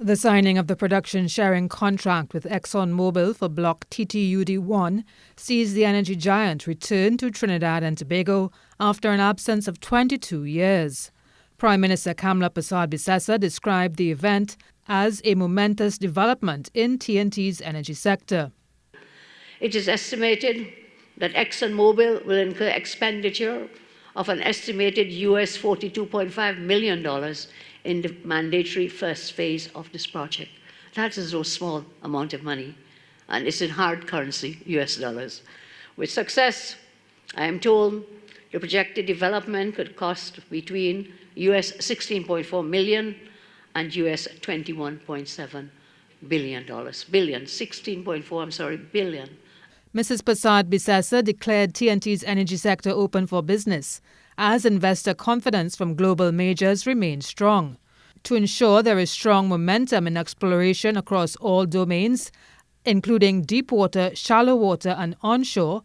The signing of the production sharing contract with ExxonMobil for Block TTUD-1 sees the energy giant return to Trinidad and Tobago after an absence of 22 years. Prime Minister Kamla Persad-Bissessar described the event as a momentous development in TNT's energy sector. It is estimated that ExxonMobil will incur expenditure of an estimated US $42.5 million in the mandatory first phase of this project. That is no small amount of money, and it's in hard currency, US dollars. With success, I am told the projected development could cost between US $16.4 million and US $21.7 billion. Billion. Mrs. Persad-Bissessar declared TNT's energy sector open for business as investor confidence from global majors remains strong. To ensure there is strong momentum in exploration across all domains, including deep water, shallow water and onshore,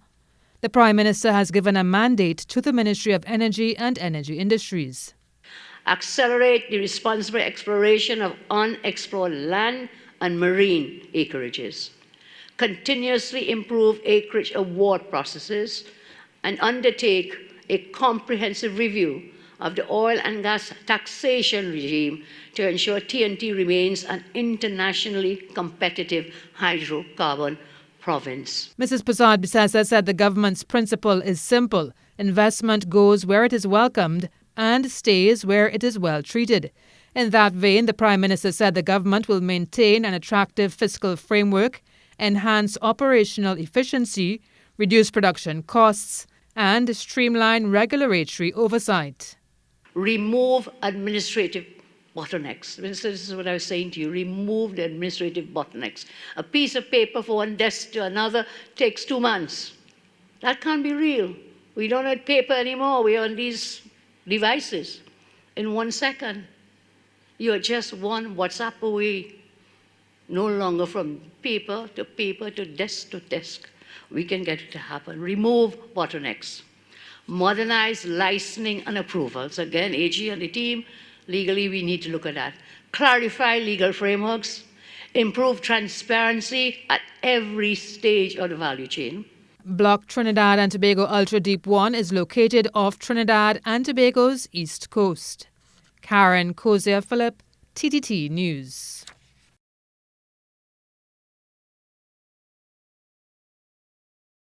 the Prime Minister has given a mandate to the Ministry of Energy and Energy Industries. Accelerate the responsible exploration of unexplored land and marine acreages. Continuously improve acreage award processes and undertake a comprehensive review of the oil and gas taxation regime to ensure TNT remains an internationally competitive hydrocarbon province. Mrs. Persad-Bissessar said the government's principle is simple. Investment goes where it is welcomed and stays where it is well treated. In that vein, the Prime Minister said the government will maintain an attractive fiscal framework, enhance operational efficiency, reduce production costs, and streamline regulatory oversight. Remove administrative bottlenecks. This is what I was saying to you. Remove the administrative bottlenecks. A piece of paper from one desk to another takes 2 months. That can't be real. We don't have paper anymore. We are on these devices in 1 second. You're just one WhatsApp away. No longer from paper to desk. We can get it to happen. Remove bottlenecks. Modernize licensing and approvals. Again, AG and the team, legally we need to look at that. Clarify legal frameworks. Improve transparency at every stage of the value chain. Block Trinidad and Tobago Ultra Deep 1 is located off Trinidad and Tobago's east coast. Karen Cozier-Phillip, TTT News.